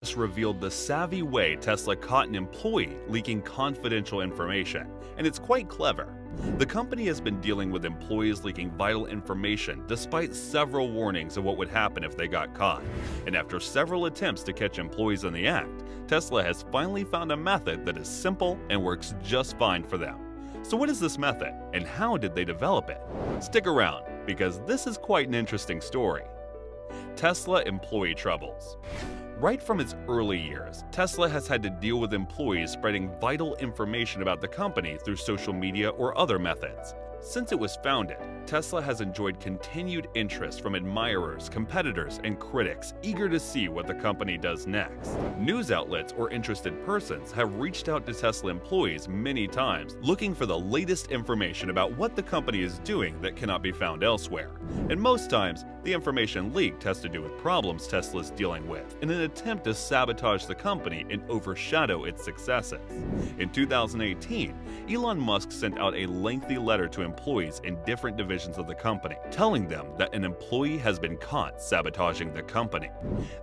leaks revealed the savvy way Tesla caught an employee leaking confidential information, and it's quite clever. The company has been dealing with employees leaking vital information despite several warnings of what would happen if they got caught. And after several attempts to catch employees in the act, Tesla has finally found a method that is simple and works just fine for them. So what is this method, and how did they develop it? Stick around, because this is quite an interesting story. Tesla employee troubles. Right from its early years, Tesla has had to deal with employees spreading vital information about the company through social media or other methods. Since it was founded, Tesla has enjoyed continued interest from admirers, competitors, and critics eager to see what the company does next. News outlets or interested persons have reached out to Tesla employees many times looking for the latest information about what the company is doing that cannot be found elsewhere. And most times, the information leaked has to do with problems Tesla is dealing with in an attempt to sabotage the company and overshadow its successes. In 2018, Elon Musk sent out a lengthy letter to employees in different divisions of the company, telling them that an employee has been caught sabotaging the company.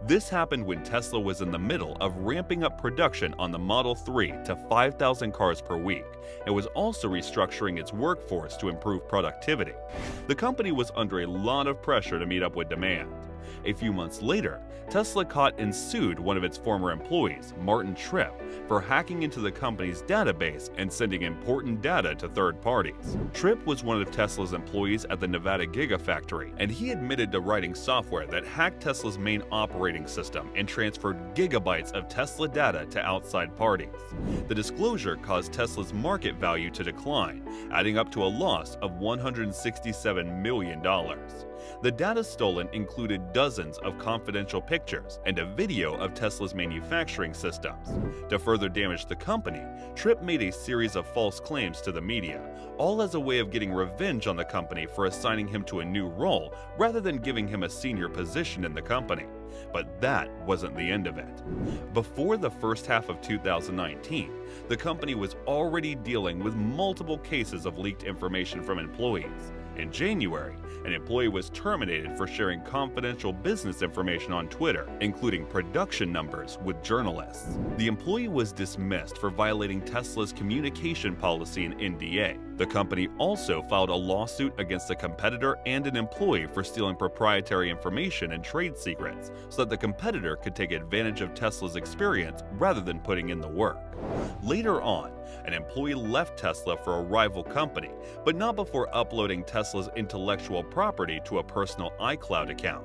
This happened when Tesla was in the middle of ramping up production on the Model 3 to 5,000 cars per week, and was also restructuring its workforce to improve productivity. The company was under a lot of pressure to meet up with demand. A few months later, Tesla caught and sued one of its former employees, Martin Tripp, for hacking into the company's database and sending important data to third parties. Tripp was one of Tesla's employees at the Nevada Gigafactory, and he admitted to writing software that hacked Tesla's main operating system and transferred gigabytes of Tesla data to outside parties. The disclosure caused Tesla's market value to decline, adding up to a loss of $167 million. The data stolen included dozens of confidential pictures and a video of Tesla's manufacturing systems. To further damage the company, Tripp made a series of false claims to the media, all as a way of getting revenge on the company for assigning him to a new role rather than giving him a senior position in the company. But that wasn't the end of it. Before the first half of 2019, the company was already dealing with multiple cases of leaked information from employees. In January, an employee was terminated for sharing confidential business information on Twitter, including production numbers with journalists. The employee was dismissed for violating Tesla's communication policy and NDA. The company also filed a lawsuit against a competitor and an employee for stealing proprietary information and trade secrets, so that the competitor could take advantage of Tesla's experience rather than putting in the work. Later on, an employee left Tesla for a rival company, but not before uploading Tesla's intellectual property to a personal iCloud account.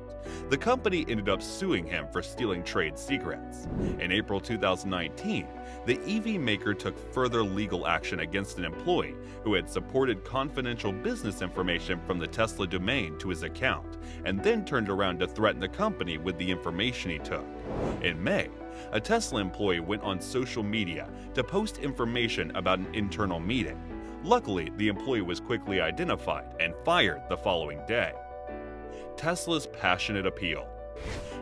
The company ended up suing him for stealing trade secrets. In April 2019, the EV maker took further legal action against an employee who had supported confidential business information from the Tesla domain to his account, and then turned around to threaten the company with the information he took. In May, a Tesla employee went on social media to post information about an internal meeting. Luckily, the employee was quickly identified and fired the following day. Tesla's passionate appeal.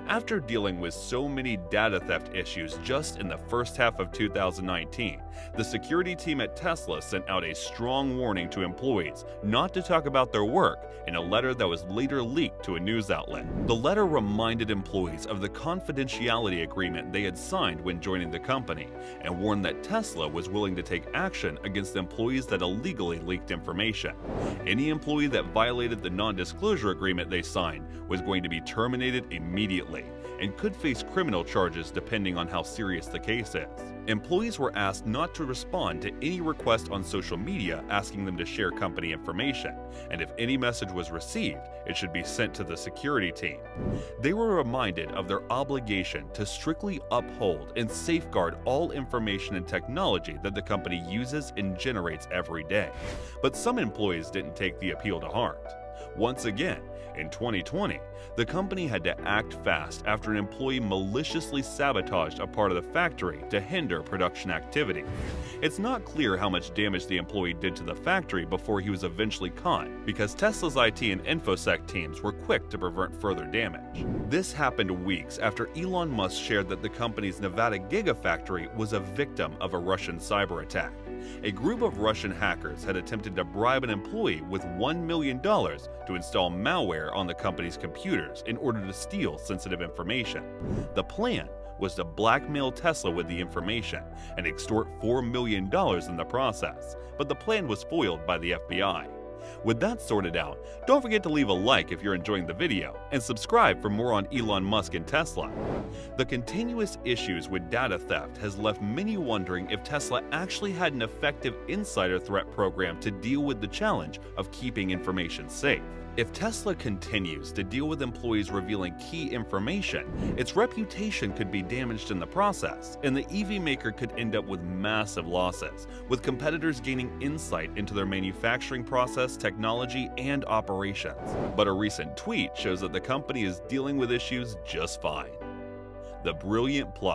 After dealing with so many data theft issues just in the first half of 2019, the security team at Tesla sent out a strong warning to employees not to talk about their work in a letter that was later leaked to a news outlet. The letter reminded employees of the confidentiality agreement they had signed when joining the company, and warned that Tesla was willing to take action against employees that illegally leaked information. Any employee that violated the non-disclosure agreement they signed was going to be terminated immediately and could face criminal charges depending on how serious the case is. Employees were asked not to respond to any request on social media asking them to share company information, and if any message was received, it should be sent to the security team. They were reminded of their obligation to strictly uphold and safeguard all information and technology that the company uses and generates every day. But some employees didn't take the appeal to heart. Once again, in 2020, the company had to act fast after an employee maliciously sabotaged a part of the factory to hinder production activity. It's not clear how much damage the employee did to the factory before he was eventually caught, because Tesla's IT and InfoSec teams were quick to prevent further damage. This happened weeks after Elon Musk shared that the company's Nevada Gigafactory was a victim of a Russian cyber attack. A group of Russian hackers had attempted to bribe an employee with $1 million to install malware on the company's computers in order to steal sensitive information. The plan was to blackmail Tesla with the information and extort $4 million in the process, but the plan was foiled by the FBI. With that sorted out, don't forget to leave a like if you're enjoying the video and subscribe for more on Elon Musk and Tesla. The continuous issues with data theft has left many wondering if Tesla actually had an effective insider threat program to deal with the challenge of keeping information safe. If Tesla continues to deal with employees revealing key information, its reputation could be damaged in the process, and the EV maker could end up with massive losses, with competitors gaining insight into their manufacturing process, technology, and operations. But a recent tweet shows that the company is dealing with issues just fine. The brilliant plot